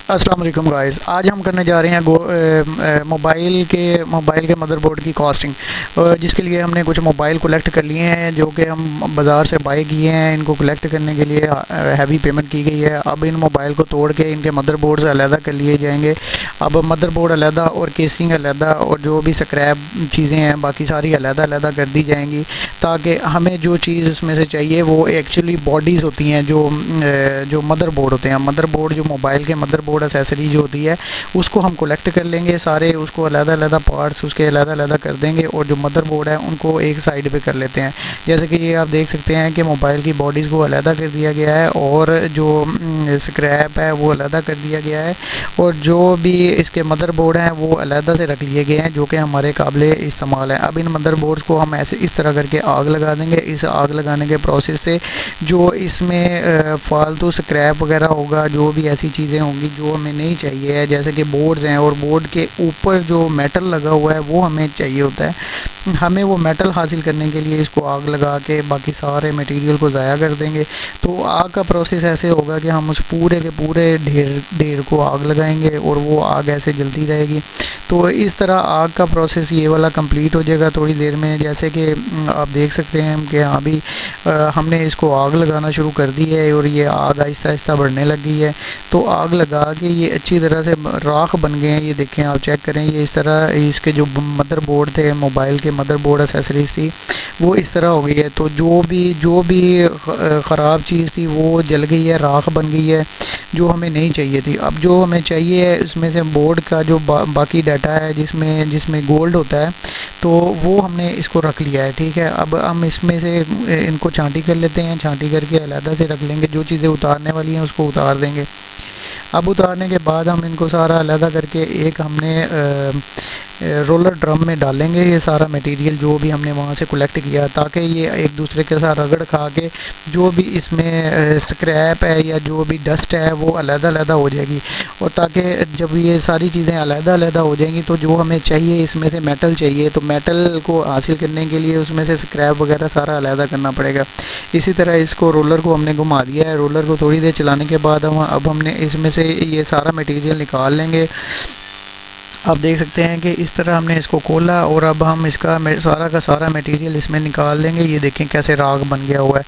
अस्सलाम वालेकुम गाइस। आज हम करने जा रहे हैं मोबाइल के मदरबोर्ड की कॉस्टिंग, जिसके लिए हमने कुछ मोबाइल कलेक्ट कर लिए हैं जो कि हम बाज़ार से बाई किए हैं। इनको कलेक्ट करने के लिए हैवी पेमेंट की गई है। अब इन मोबाइल को तोड़ के इनके मदरबोर्ड से अलहदा कर लिए जाएंगे। अब मदरबोर्ड अलहदा और केसिंग अलहदा और जो भी स्क्रैप चीज़ें हैं बाकी सारी अलहदा अलहदा कर दी जाएंगी, ताकि हमें जो चीज़ उसमें से चाहिए वो एक्चुअली बॉडीज़ होती हैं, जो मदरबोर्ड होते हैं। मदरबोर्ड जो मोबाइल के मदरबोर्ड एसेसरी जो होती है उसको हम कलेक्ट कर लेंगे सारे, उसको अलग-अलग पार्ट्स उसके अलग-अलग कर देंगे और जो मदरबोर्ड है उनको एक साइड पे कर लेते हैं। जैसे कि ये आप देख सकते हैं कि मोबाइल की बॉडीज़ को अलग कर दिया गया है और जो स्क्रैप है वो अलग कर दिया गया है, और जो भी इसके मदरबोर्ड हैं वो अलग से रख लिए गए हैं जो कि हमारे काबिल इस्तेमाल है। अब इन मदरबोर्ड्स को हम ऐसे इस तरह करके आग लगा देंगे। इस आग लगाने के प्रोसेस से जो इसमें फालतू स्क्रैप वगैरह होगा, जो भी ऐसी चीज़ें होंगी जो हमें नहीं चाहिए है, जैसे कि बोर्ड्स हैं और बोर्ड के ऊपर जो मेटल लगा हुआ है वो हमें चाहिए होता है। हमें वो मेटल हासिल करने के लिए इसको आग लगा के बाकी सारे मटेरियल को ज़ाया कर देंगे। तो आग का प्रोसेस ऐसे होगा कि हम उस पूरे के पूरे ढेर को आग लगाएंगे और वो आग ऐसे जलती रहेगी। तो इस तरह आग का प्रोसेस ये वाला कंप्लीट हो जाएगा थोड़ी देर में। जैसे कि आप देख सकते हैं कि अभी हमने इसको आग लगाना शुरू कर दी है और ये आग आहिस्ता आहिस्ता बढ़ने लगी है। तो आग लगा के ये अच्छी तरह से राख बन गए हैं। ये देखें, आप चेक करें, ये इस तरह इसके जो मदरबोर्ड थे, मोबाइल के मदरबोर्ड एसेसरीज थी, वो इस तरह हो गई है। तो जो भी ख़राब चीज़ थी वो जल गई है, राख बन गई है जो हमें नहीं चाहिए थी। अब जो हमें चाहिए है उसमें से बोर्ड का जो बाकी डाटा है जिसमें जिसमें गोल्ड होता है, तो वो हमने इसको रख लिया है। ठीक है, अब हम इसमें से इनको छांटी कर लेते हैं। छांटी करके अलहदा से रख लेंगे, जो चीज़ें उतारने वाली हैं उसको उतार देंगे। अब उतारने के बाद हम इनको सारा अलहदा करके एक हमने रोलर ड्रम में डालेंगे ये सारा मटेरियल जो भी हमने वहाँ से कलेक्ट किया, ताकि ये एक दूसरे के साथ रगड़ खा के जो भी इसमें स्क्रैप है या जो भी डस्ट है वो अलहदा अलहदा हो जाएगी। और ताकि जब ये सारी चीज़ें अलहदा अलहदा हो जाएंगी तो जो हमें चाहिए, इसमें से मेटल चाहिए, तो मेटल को हासिल करने के लिए उसमें से स्क्रैप वगैरह सारा अलहदा करना पड़ेगा। इसी तरह इसको रोलर को हमने घुमा दिया है। रोलर को थोड़ी देर चलाने के बाद अब हमने इसमें से ये सारा मटेरियल निकाल लेंगे। आप देख सकते हैं कि इस तरह हमने इसको खोला और अब हम इसका सारा का सारा मटेरियल इसमें निकाल लेंगे। ये देखें कैसे राग बन गया हुआ है।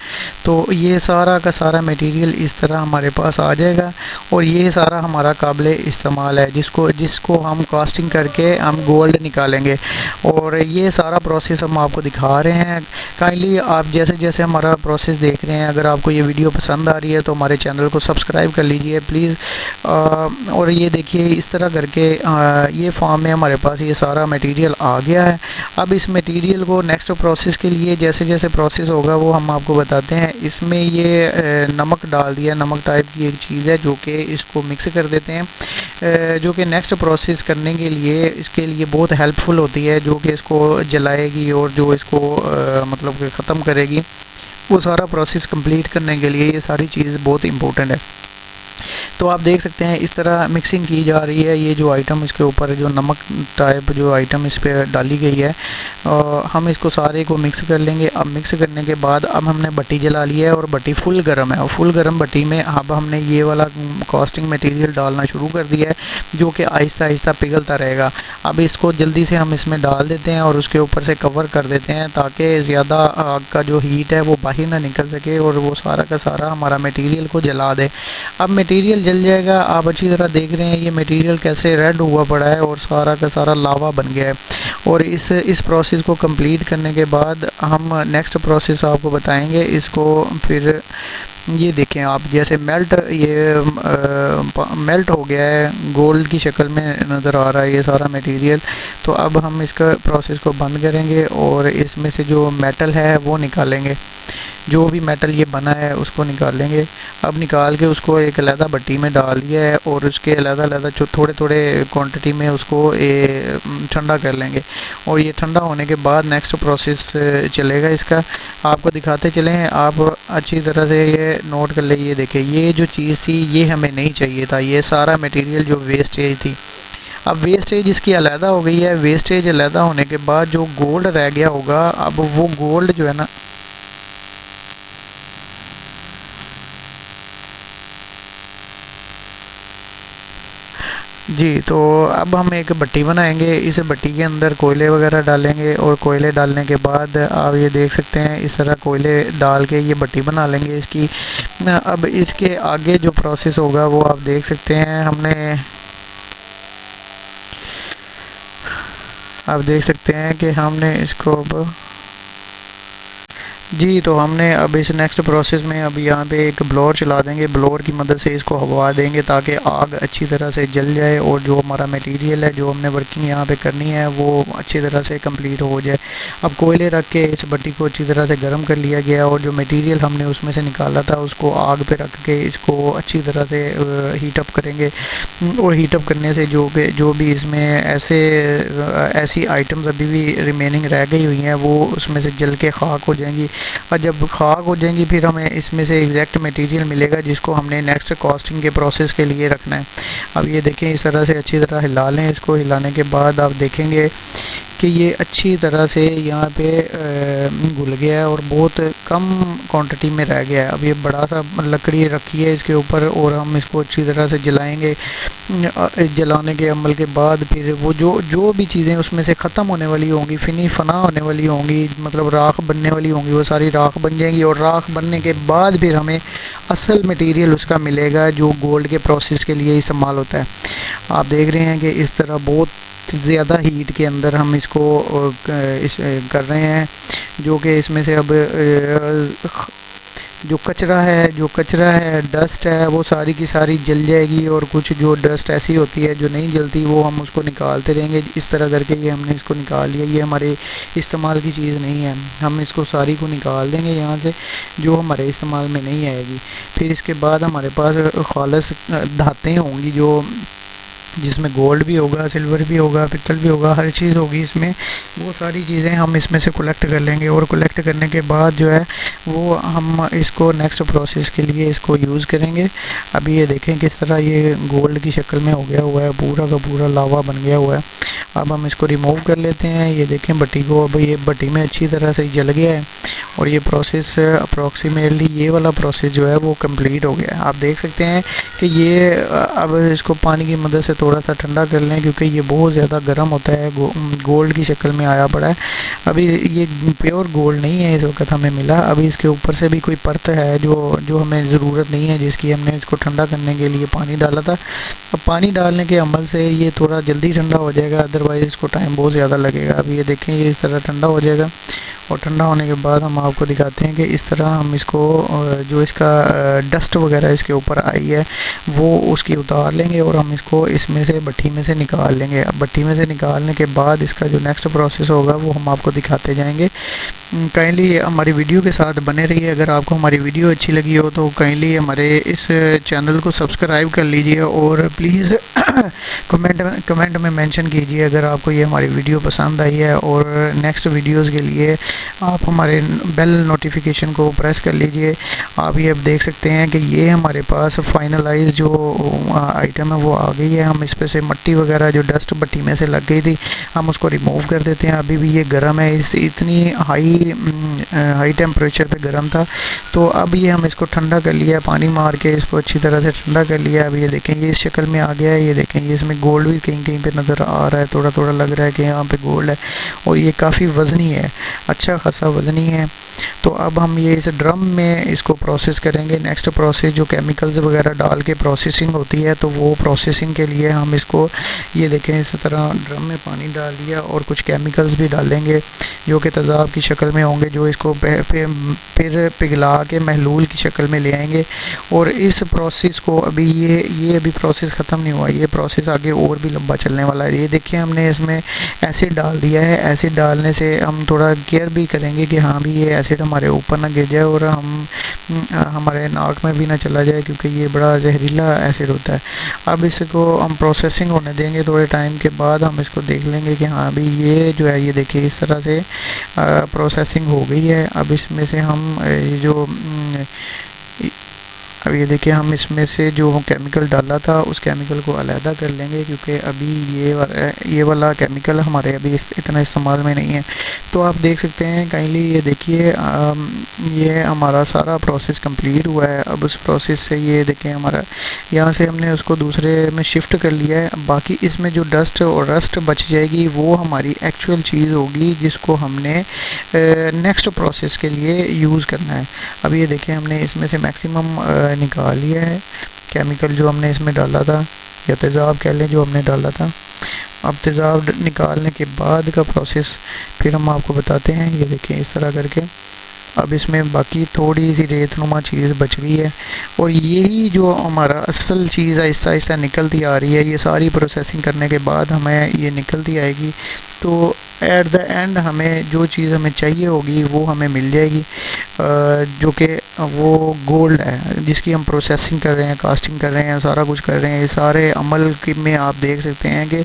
तो ये सारा का सारा मटेरियल इस तरह हमारे पास आ जाएगा और ये सारा हमारा काबिल इस्तेमाल है, जिसको हम कास्टिंग करके हम गोल्ड निकालेंगे। और ये सारा प्रोसेस हम आपको दिखा रहे हैं। काइंडली आप जैसे जैसे हमारा प्रोसेस देख रहे हैं, अगर आपको ये वीडियो पसंद आ रही है तो हमारे चैनल को सब्सक्राइब कर लीजिए प्लीज़। और ये देखिए इस तरह करके ये फॉर्म में हमारे पास ये सारा मटेरियल आ गया है। अब इस मटेरियल को नेक्स्ट प्रोसेस के लिए जैसे जैसे प्रोसेस होगा वो हम आपको बताते हैं। इसमें ये नमक डाल दिया, नमक टाइप की एक चीज़ है जो कि इसको मिक्स कर देते हैं, जो कि नेक्स्ट प्रोसेस करने के लिए इसके लिए बहुत हेल्पफुल होती है, जो कि इसको जलाएगी और जो इसको मतलब कि ख़त्म करेगी। वो सारा प्रोसेस कंप्लीट करने के लिए ये सारी चीज़ बहुत इंपॉर्टेंट है। तो आप देख सकते हैं इस तरह मिक्सिंग की जा रही है। ये जो आइटम इसके ऊपर जो नमक टाइप जो आइटम इस पर डाली गई है, हम इसको सारे को मिक्स कर लेंगे। अब मिक्स करने के बाद अब हमने भट्टी जला ली है और भट्टी फुल गर्म है, और फुल गर्म भट्टी में अब हमने ये वाला कास्टिंग मटेरियल डालना शुरू कर दिया है जो कि आहिस्ता आहिस्ता पिघलता रहेगा। अब इसको जल्दी से हम इसमें डाल देते हैं और उसके ऊपर से कवर कर देते हैं ताकि ज़्यादा आग का जो हीट है वो बाहर ना निकल सके और वो सारा का सारा हमारा मटेरियल को जला दे। अब मटेरियल जल जाएगा। आप अच्छी तरह देख रहे हैं ये मटेरियल कैसे रेड हुआ पड़ा है और सारा का सारा लावा बन गया है। और इस प्रोसेस को कंप्लीट करने के बाद हम नेक्स्ट प्रोसेस आपको बताएंगे। इसको फिर ये देखें आप, जैसे मेल्ट हो गया है, गोल्ड की शक्ल में नज़र आ रहा है ये सारा मटेरियल। तो अब हम इसका प्रोसेस को बंद करेंगे और इसमें से जो मेटल है वो निकालेंगे। जो भी मेटल ये बना है उसको निकाल लेंगे। अब निकाल के उसको एक अलहदा भट्टी में डाल दिया है और उसके अलहदा अलहदा जो थोड़े थोड़े क्वांटिटी में उसको ठंडा कर लेंगे। और ये ठंडा होने के बाद नेक्स्ट प्रोसेस चलेगा इसका, आपको दिखाते चलें। आप अच्छी तरह से ये नोट कर ले। ये देखिए ये जो चीज़ थी ये हमें नहीं चाहिए था, ये सारा मटेरियल जो वेस्टेज थी। अब वेस्टेज इसकी अलहदा हो गई है। वेस्टेज अलहदा होने के बाद जो गोल्ड रह गया होगा, अब वो गोल्ड जो है ना, जी, तो अब हम एक भट्टी बनाएंगे। इस भट्टी के अंदर कोयले वगैरह डालेंगे और कोयले डालने के बाद आप ये देख सकते हैं इस तरह कोयले डाल के ये भट्टी बना लेंगे इसकी। अब इसके आगे जो प्रोसेस होगा वो आप देख सकते हैं। आप देख सकते हैं कि हमने इसको अब जी, तो हमने अब इस नेक्स्ट प्रोसेस में अब यहाँ पे एक ब्लोअर चला देंगे। ब्लोअर की मदद से इसको हवा देंगे ताकि आग अच्छी तरह से जल जाए और जो हमारा मटेरियल है, जो हमने वर्किंग यहाँ पे करनी है, वो अच्छी तरह से कंप्लीट हो जाए। अब कोयले रख के इस भट्टी को अच्छी तरह से गर्म कर लिया गया और जो मटेरियल हमने उसमें से निकाला था उसको आग पे रख के इसको अच्छी तरह से हीटअप करेंगे। और हीटअप करने से जो भी इसमें ऐसी आइटम्स अभी भी रिमेनिंग रह गई हुई हैं वो उसमें से जल के खाक हो जाएंगी। और जब खाक हो जाएंगी फिर हमें इसमें से एग्जैक्ट मटेरियल मिलेगा जिसको हमने नेक्स्ट कास्टिंग के प्रोसेस के लिए रखना है। अब ये देखें, इस तरह से अच्छी तरह हिला लें। इसको हिलाने के बाद आप देखेंगे कि ये अच्छी तरह से यहाँ पे घुल गया है और बहुत कम क्वांटिटी में रह गया है। अब ये बड़ा सा लकड़ी रखी है इसके ऊपर और हम इसको अच्छी तरह से जलाएंगे। जलाने के अमल के बाद फिर वो जो जो भी चीज़ें उसमें से ख़त्म होने वाली होंगी, फना होने वाली होंगी, मतलब राख बनने वाली होंगी, वो सारी राख बन जाएंगी। और राख बनने के बाद फिर हमें असल मटेरियल उसका मिलेगा जो गोल्ड के प्रोसेस के लिए इस्तेमाल होता है। आप देख रहे हैं कि इस तरह बहुत ज़्यादा हीट के अंदर हम इसको कर रहे हैं, जो कि इसमें से अब जो कचरा है, डस्ट है, वो सारी की सारी जल जाएगी। और कुछ जो डस्ट ऐसी होती है जो नहीं जलती वो हम उसको निकालते रहेंगे। इस तरह करके ये हमने इसको निकाल लिया। ये हमारे इस्तेमाल की चीज़ नहीं है, हम इसको सारी को निकाल देंगे यहाँ से, जो हमारे इस्तेमाल में नहीं आएगी। फिर इसके बाद हमारे पास खालिस धातें होंगी जो जिसमें गोल्ड भी होगा, सिल्वर भी होगा, पित्तल भी होगा, हर चीज़ होगी इसमें। वो सारी चीज़ें हम इसमें से कलेक्ट कर लेंगे और कलेक्ट करने के बाद जो है वो हम इसको नेक्स्ट प्रोसेस के लिए इसको यूज़ करेंगे। अभी ये देखें किस तरह ये गोल्ड की शक्ल में हो गया हुआ है, पूरा का पूरा लावा बन गया हुआ है। अब हम इसको रिमूव कर लेते हैं। ये देखें भट्टी को, अब ये भट्टी में अच्छी तरह से जल गया है और ये प्रोसेस अप्रॉक्सीमेटली ये वाला प्रोसेस जो है वो कंप्लीट हो गया है। आप देख सकते हैं कि ये अब इसको पानी की मदद से थोड़ा सा ठंडा कर लें क्योंकि ये बहुत ज़्यादा गर्म होता है। गोल्ड की शक्ल में आया पड़ा है। अभी ये प्योर गोल्ड नहीं है इस वक्त हमें मिला। अभी इसके ऊपर से भी कोई परत है जो हमें ज़रूरत नहीं है, जिसकी हमने इसको ठंडा करने के लिए पानी डाला था। अब पानी डालने के अमल से ये थोड़ा जल्दी ठंडा हो जाएगा, अदरवाइज़ इसको टाइम बहुत ज़्यादा लगेगा। अब ये देखें ये इस तरह ठंडा हो जाएगा और ठंडा होने के बाद हम आपको दिखाते हैं कि इस तरह हम इसको जो इसका डस्ट वगैरह इसके ऊपर आई है वो उसकी उतार लेंगे और हम इसको इसमें से भट्टी में से निकाल लेंगे। अब भट्टी में से निकालने के बाद इसका जो नेक्स्ट प्रोसेस होगा वो हम आपको दिखाते जाएंगे। काइंडली हमारी वीडियो के साथ बने रहिए। अगर आपको हमारी वीडियो अच्छी लगी हो तो काइंडली हमारे इस चैनल को सब्सक्राइब कर लीजिए और प्लीज़ कमेंट में मेंशन कीजिए अगर आपको ये हमारी वीडियो पसंद आई है। और नेक्स्ट वीडियोस के लिए आप हमारे बेल नोटिफिकेशन को प्रेस कर लीजिए। आप ये अब देख सकते हैं कि ये हमारे पास फाइनलाइज जो आइटम है वो आ गई है। हम इस पर से मिट्टी वगैरह जो डस्ट भट्टी में से लग गई थी हम उसको रिमूव कर देते हैं। अभी भी ये गर्म है, इतनी हाई टेम्परेचर पे गर्म था। तो अब ये हम इसको ठंडा कर लिया, पानी मार के इसको अच्छी तरह से ठंडा कर लिया। अब ये देखें ये इस शक्ल में आ गया है। ये देखें ये इसमें गोल्ड भी कहीं कहीं पे नज़र आ रहा है, थोड़ा थोड़ा लग रहा है कि यहाँ पे गोल्ड है और ये काफ़ी वज़नी है, अच्छा खासा वज़नी है। तो अब हम ये इस ड्रम में इसको प्रोसेस करेंगे। नेक्स्ट प्रोसेस जो केमिकल्स वगैरह डाल के प्रोसेसिंग होती है, तो वो प्रोसेसिंग के लिए हम इसको ये देखें इस तरह ड्रम में पानी डाल दिया और कुछ केमिकल्स भी डालेंगे जो कि तेज़ाब की शक्ल में होंगे, जो इसको फिर पिघला के महलूल की शक्ल में ले आएंगे। और इस प्रोसेस को अभी ये अभी प्रोसेस ख़त्म नहीं हुआ, ये प्रोसेस आगे और भी लंबा चलने वाला है। ये देखिए हमने इसमें एसिड डाल दिया है। एसिड डालने से हम थोड़ा केयर भी करेंगे कि हाँ भी ये एसिड हमारे ऊपर ना गिर जाए और हमारे नाक में भी ना चला जाए, क्योंकि ये बड़ा जहरीला एसिड होता है। अब इसको हम प्रोसेसिंग होने देंगे। थोड़े टाइम के बाद हम इसको देख लेंगे कि हाँ भी ये जो है ये देखिए इस तरह से प्रोसेसिंग हो गई है। अब इसमें से हम ये जो अब ये देखिए हम इसमें से जो केमिकल डाला था उस केमिकल को अलहदा कर लेंगे, क्योंकि अभी ये वाला केमिकल हमारे अभी इतना इस्तेमाल में नहीं है। तो आप देख सकते हैं काइंडली, ये देखिए ये हमारा सारा प्रोसेस कंप्लीट हुआ है। अब उस प्रोसेस से ये देखें हमारा यहाँ से हमने उसको दूसरे में शिफ्ट कर लिया है। बाकी इसमें जो डस्ट और रस्ट बच जाएगी वो हमारी एक्चुअल चीज़ होगी जिसको हमने नेक्स्ट प्रोसेस के लिए यूज़ करना है। अब ये देखें हमने इसमें से मैक्सिमम निकाल लिया है केमिकल जो हमने इसमें डाला था, या तेज़ाब कह लें जो हमने डाला था। अब तेज़ाब निकालने के बाद का प्रोसेस फिर हम आपको बताते हैं। ये देखें इस तरह करके अब इसमें बाकी थोड़ी सी रेतनुमा चीज़ बच गई है, और यही जो हमारा असल चीज़ आहिस्ता आहिस्ता निकलती आ रही है। ये सारी प्रोसेसिंग करने के बाद हमें ये निकलती आएगी, तो एट द एंड हमें जो चीज़ हमें चाहिए होगी वो हमें मिल जाएगी, जो कि वो गोल्ड है जिसकी हम प्रोसेसिंग कर रहे हैं, कास्टिंग कर रहे हैं, सारा कुछ कर रहे हैं। ये सारे अमल में आप देख सकते हैं कि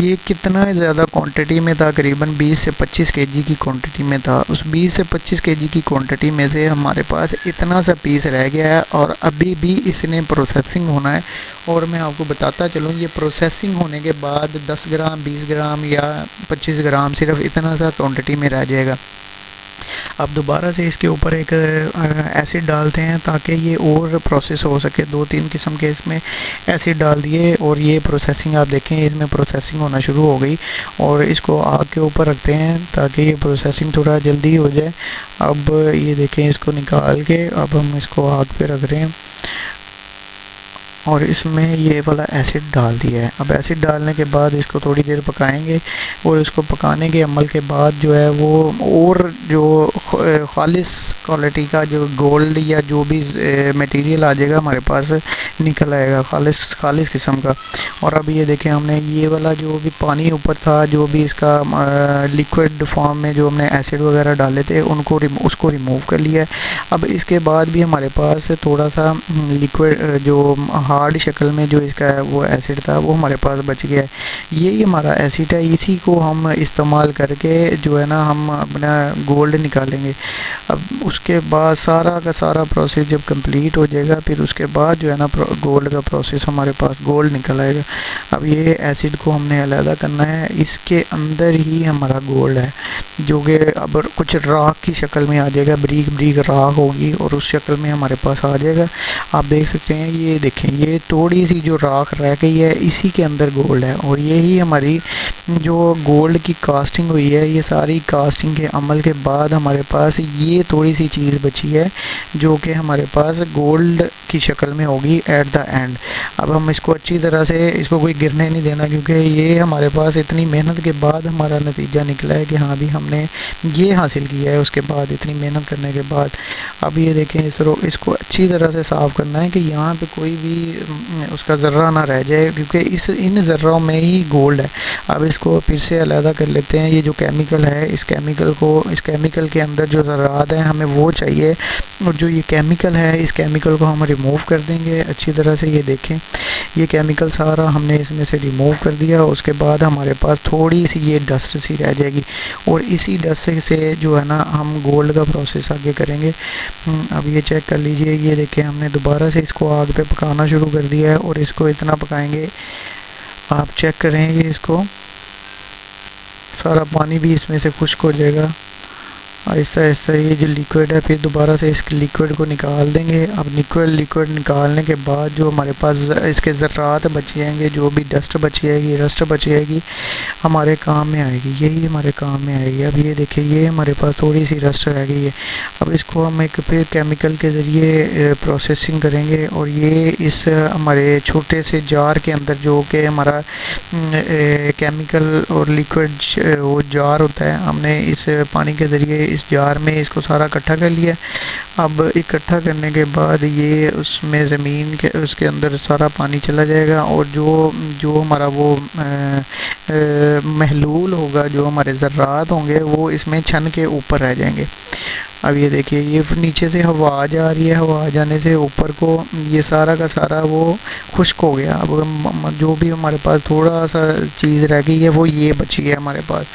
ये कितना ज़्यादा क्वांटिटी में था, करीबन 20 से 25 केजी की क्वांटिटी में था। उस 20 से 25 केजी की क्वांटिटी में से हमारे पास इतना सा पीस रह गया है, और अभी भी इसने प्रोसेसिंग होना है। और मैं आपको बताता चलूँ, ये प्रोसेसिंग होने के बाद 10 ग्राम 20 ग्राम या 25 ग्राम सिर्फ इतना सा क्वांटिटी में रह जाएगा। अब दोबारा से इसके ऊपर एक एसिड डालते हैं ताकि ये और प्रोसेस हो सके। 2-3 किस्म के इसमें एसिड डाल दिए, और ये प्रोसेसिंग आप देखें इसमें प्रोसेसिंग होना शुरू हो गई। और इसको आग के ऊपर रखते हैं ताकि ये प्रोसेसिंग थोड़ा जल्दी हो जाए। अब ये देखें इसको निकाल के अब हम इसको आग पे रख रहे हैं, और इसमें ये वाला एसिड डाल दिया है। अब एसिड डालने के बाद इसको थोड़ी देर पकाएंगे, और इसको पकाने के अमल के बाद जो है वो और जो खालिस क्वालिटी का जो गोल्ड या जो भी मटेरियल आ जाएगा हमारे पास निकल आएगा, खालिस किस्म का। और अब ये देखें हमने ये वाला जो भी पानी ऊपर था, जो भी इसका लिक्विड फॉर्म में जो हमने एसिड वगैरह डाले थे उसको रिमूव कर लिया है। अब इसके बाद भी हमारे पास थोड़ा सा लिक्विड जो हार्ड शक्ल में जो इसका वो एसिड था वो हमारे पास बच गया है। यही हमारा एसिड है, इसी को हम इस्तेमाल करके जो है ना हम अपना गोल्ड निकालेंगे। अब उसके बाद सारा का सारा प्रोसेस जब कंप्लीट हो जाएगा, फिर उसके बाद जो है ना गोल्ड का प्रोसेस हमारे पास गोल्ड निकल आएगा। अब ये एसिड को हमने अलग करना है, इसके अंदर ही हमारा गोल्ड है, जो कि अब कुछ राख की शक्ल में आ जाएगा, बारीक बारीक राख होगी और उस शक्ल में हमारे पास आ जाएगा। आप देख सकते हैं, ये देखें ये थोड़ी सी जो राख रह गई है इसी के अंदर गोल्ड है। और यही हमारी जो गोल्ड की कास्टिंग हुई है, ये सारी कास्टिंग के अमल के बाद हमारे पास ये थोड़ी सी चीज़ बची है जो कि हमारे पास गोल्ड की शक्ल में होगी एट द एंड। अब हम इसको अच्छी तरह से, इसको कोई गिरने नहीं देना, क्योंकि ये हमारे पास इतनी मेहनत के बाद हमारा नतीजा निकला है कि हाँ भी हमने ये हासिल किया है उसके बाद, इतनी मेहनत करने के बाद। अब ये देखें इसको अच्छी तरह से साफ़ करना है कि यहाँ पे कोई भी उसका ज़र्रा ना रह जाए, क्योंकि इन ज़र्रों में ही गोल्ड है। अब इसको फिर से अलग कर लेते हैं। ये जो केमिकल है, इस केमिकल के अंदर जो ज़र्रात हैं हमें वो चाहिए, और जो ये केमिकल है इस केमिकल को हम रिमूव कर देंगे अच्छी तरह से। ये देखें ये केमिकल सारा हमने इसमें से रिमूव कर दिया। उसके बाद हमारे पास थोड़ी सी ये डस्ट सी रह जाएगी, और इसी डस्ट से जो है ना हम गोल्ड का प्रोसेस आगे करेंगे। अब ये चेक कर लीजिए, ये देखें हमने दोबारा से इसको आग पे पकाना शुरू कर दिया है, और इसको इतना पकाएंगे, आप चेक करें ये इसको सारा पानी भी इसमें से खुश्क हो जाएगा आहिस्ता आहिस्ता। ये जो लिक्विड है फिर दोबारा से इस लिक्विड को निकाल देंगे। अब लिक्विड निकालने के बाद जो हमारे पास इसके ज़र्रात बचे जाएंगे, जो भी डस्ट बची जाएगी, रस्ट बची जाएगी, हमारे काम में आएगी, यही हमारे काम में आएगी। अब ये देखिए ये हमारे पास थोड़ी सी रस्ट रह गई है। अब इसको हम एक फिर केमिकल के ज़रिए प्रोसेसिंग करेंगे, और ये इस हमारे छोटे से जार के अंदर जो कि हमारा केमिकल और लिक्विड वो जार होता है, हमने इस पानी के ज़रिए इस जार में इसको सारा इकट्ठा कर लिया। अब इकट्ठा करने के बाद ये उसमें ज़मीन के उसके अंदर सारा पानी चला जाएगा, और जो हमारा वो महलूल होगा, जो हमारे ज़र्रात होंगे वो इसमें छन के ऊपर रह जाएंगे। अब ये देखिए ये नीचे से हवा आ जा रही है, हवा आ जाने से ऊपर को ये सारा का सारा वो खुश्क हो गया। अब जो भी हमारे पास थोड़ा सा चीज़ रह गई है वो ये बची है हमारे पास।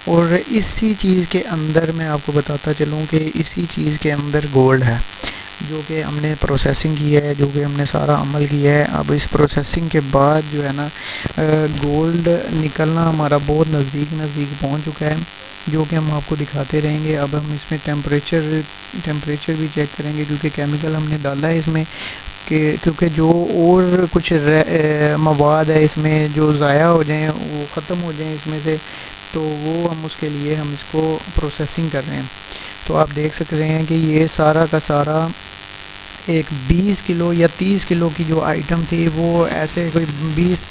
और इसी चीज़ के अंदर मैं आपको बताता चलूँ कि इसी चीज़ के अंदर गोल्ड है। जो कि हमने प्रोसेसिंग की है, जो कि हमने सारा अमल किया है। अब इस प्रोसेसिंग के बाद जो है ना गोल्ड निकलना हमारा बहुत नज़दीक पहुंच चुका है, जो कि हम आपको दिखाते रहेंगे। अब हम इसमें टेम्परेचर भी चेक करेंगे, क्योंकि केमिकल हमने डाला है इसमें कि क्योंकि जो और कुछ मवाद है इसमें जो ज़ाया हो जाएं, वो ख़त्म हो जाएं इसमें से, तो वो हम उसके लिए हम इसको प्रोसेसिंग कर रहे हैं। तो आप देख सकते हैं कि ये सारा का सारा एक 20 किलो या 30 किलो की जो आइटम थी, वो ऐसे कोई 20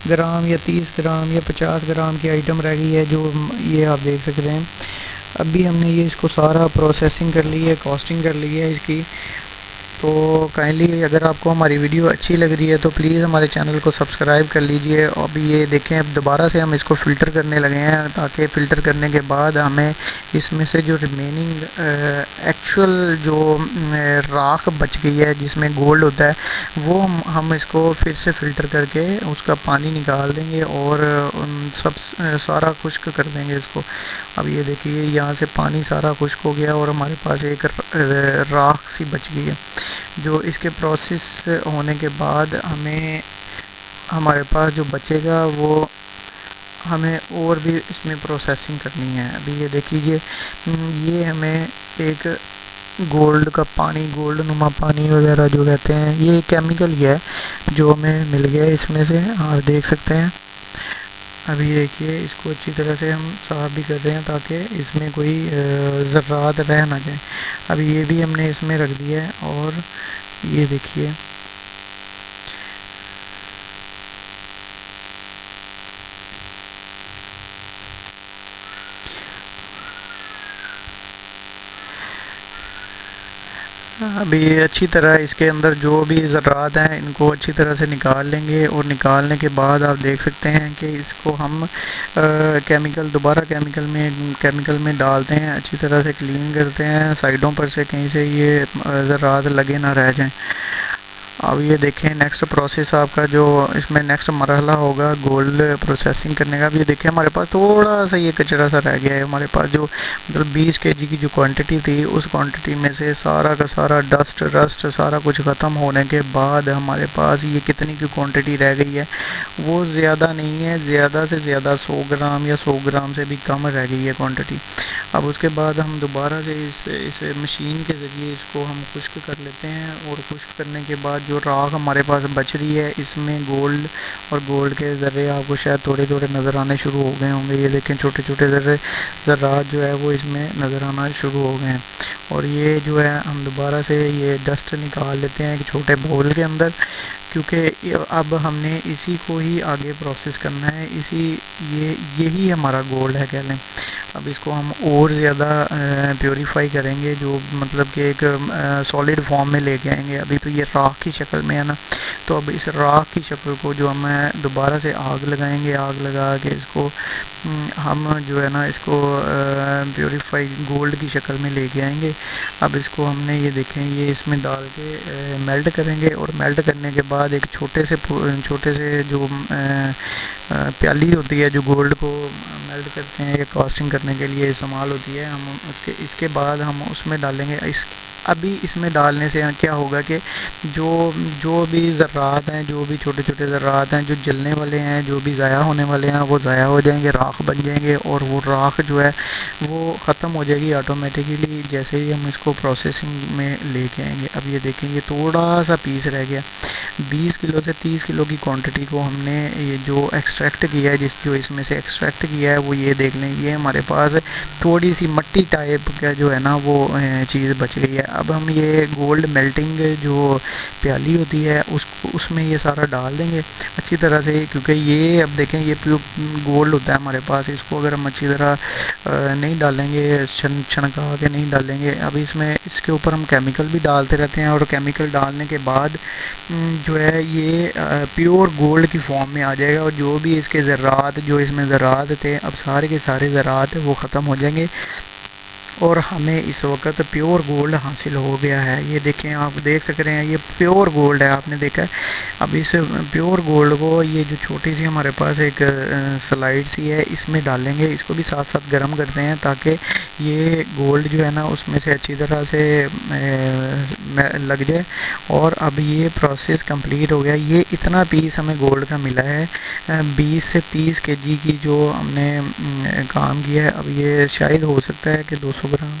ग्राम या 30 ग्राम या 50 ग्राम की आइटम रह गई है, जो ये आप देख सकते हैं। अभी हमने ये इसको सारा प्रोसेसिंग कर ली है, कॉस्टिंग कर ली है इसकी। तो काइंडली अगर आपको हमारी वीडियो अच्छी लग रही है तो प्लीज़ हमारे चैनल को सब्सक्राइब कर लीजिए। अभी ये देखें, अब दोबारा से हम इसको फ़िल्टर करने लगे हैं, ताकि फ़िल्टर करने के बाद हमें इसमें से जो रिमेनिंग एक्चुअल जो राख बच गई है जिसमें गोल्ड होता है, वो हम इसको फिर से फ़िल्टर करके उसका पानी निकाल देंगे और सब सारा खुश्क कर देंगे इसको। अब ये देखिए, यहाँ से पानी सारा खुश्क हो गया और हमारे पास एक राख सी बच गई है, जो इसके प्रोसेस होने के बाद हमें हमारे पास जो बचेगा वो हमें और भी इसमें प्रोसेसिंग करनी है। अभी ये देखिए, ये हमें एक गोल्ड का पानी, गोल्ड नुमा पानी वगैरह जो कहते हैं, ये केमिकल ही है जो हमें मिल गया है इसमें से, आप देख सकते हैं। अभी देखिए, इसको अच्छी तरह से हम साफ़ भी कर रहे हैं ताकि इसमें कोई ज़र्रात रह ना जाए। अभी ये भी हमने इसमें रख दिया है और ये देखिए, अभी अच्छी तरह इसके अंदर जो भी ज़रात हैं इनको अच्छी तरह से निकाल लेंगे। और निकालने के बाद आप देख सकते हैं कि इसको हम दोबारा केमिकल में डालते हैं, अच्छी तरह से क्लीन करते हैं साइडों पर से, कहीं से ये ज़रात लगे ना रह जाएं। अब ये देखें, नेक्स्ट प्रोसेस आपका जो इसमें नेक्स्ट मरहला होगा गोल्ड प्रोसेसिंग करने का। अब ये देखें, हमारे पास थोड़ा सा ये कचरा सा रह गया है। हमारे पास जो मतलब 20 केजी की जो क्वांटिटी थी, उस क्वांटिटी में से सारा का सारा डस्ट रस्ट सारा कुछ ख़त्म होने के बाद हमारे पास ये कितनी की क्वांटिटी रह गई है, वो ज़्यादा नहीं है, ज़्यादा से ज़्यादा 100 ग्राम या 100 ग्राम से भी कम रह गई है क्वान्टिटी। अब उसके बाद हम दोबारा से इस मशीन के ज़रिए इसको हम खुश्क कर लेते हैं, और खुश्क करने के बाद जो राख हमारे पास बच रही है, इसमें गोल्ड और गोल्ड के ज़र्रे आपको शायद थोड़े थोड़े नज़र आने शुरू हो गए होंगे। ये देखें, छोटे छोटे ज़र्रात जो है वो इसमें नज़र आना शुरू हो गए हैं। और ये जो है हम दोबारा से ये डस्ट निकाल लेते हैं एक छोटे बाउल के अंदर, क्योंकि अब हमने इसी को ही आगे प्रोसेस करना है। यही हमारा गोल्ड है कह लें। अब इसको हम और ज़्यादा प्योरीफाई करेंगे, जो मतलब कि एक सॉलिड फॉर्म में लेके आएंगे। अभी तो ये राख की शक्ल में है ना, तो अब इस राख की शक्ल को जो हम दोबारा से आग लगाएंगे, आग लगा के इसको हम जो है ना इसको प्योरीफाई गोल्ड की शक्ल में लेके आएंगे। अब इसको हमने ये देखें, ये इसमें डाल के मेल्ट करेंगे, और मेल्ट करने के बाद एक छोटे से जो प्याली होती है जो गोल्ड को मेल्ट करते हैं या कास्टिंग करने के लिए इस्तेमाल होती है, हम इसके बाद हम उसमें डालेंगे अभी इसमें डालने से क्या होगा कि जो भी ज़र्रात हैं, जो भी छोटे छोटे ज़र्रात हैं जो जलने वाले हैं, जो भी ज़ाया होने वाले हैं, वो ज़ाया हो जाएंगे, राख बन जाएंगे, और वो राख जो है वो ख़त्म हो जाएगी ऑटोमेटिकली जैसे ही हम इसको प्रोसेसिंग में लेके आएंगे। अब ये देखेंगे, थोड़ा सा पीस रह गया। 20 किलो से 30 किलो की क्वांटिटी को हमने ये जो एक्सट्रैक्ट किया है, जो इसमें से एक्सट्रैक्ट किया है, वो ये देख लें, ये हमारे पास थोड़ी सी मट्टी टाइप का जो है ना वो चीज़ बच गई है। अब हम ये गोल्ड मेल्टिंग जो प्याली होती है उसमें ये सारा डाल देंगे अच्छी तरह से, क्योंकि ये अब देखें ये प्योर गोल्ड होता है हमारे पास। इसको अगर हम अच्छी तरह नहीं डालेंगे, छनका के नहीं डालेंगे, अब इसके ऊपर हम केमिकल भी डालते रहते हैं, और केमिकल डालने के बाद जो है ये प्योर गोल्ड की फॉर्म में आ जाएगा, और जो भी इसके ज़रात जो इसमें ज़रात थे, अब सारे के सारे ज़रात वो ख़त्म हो जाएंगे, और हमें इस वक्त प्योर गोल्ड हासिल हो गया है। ये देखें, आप देख सक रहे हैं, ये प्योर गोल्ड है। आपने देखा है अब इस प्योर गोल्ड को ये जो छोटी सी हमारे पास एक स्लाइड सी है इसमें डालेंगे, इसको भी साथ साथ गर्म करते हैं ताकि ये गोल्ड जो है ना उसमें से अच्छी तरह से लग जाए। और अब ये प्रोसेस कंप्लीट हो गया। ये इतना पीस हमें गोल्ड का मिला है, 20 से 30 केजी की जो हमने काम किया है। अब ये शायद हो सकता है कि 200 ग्राम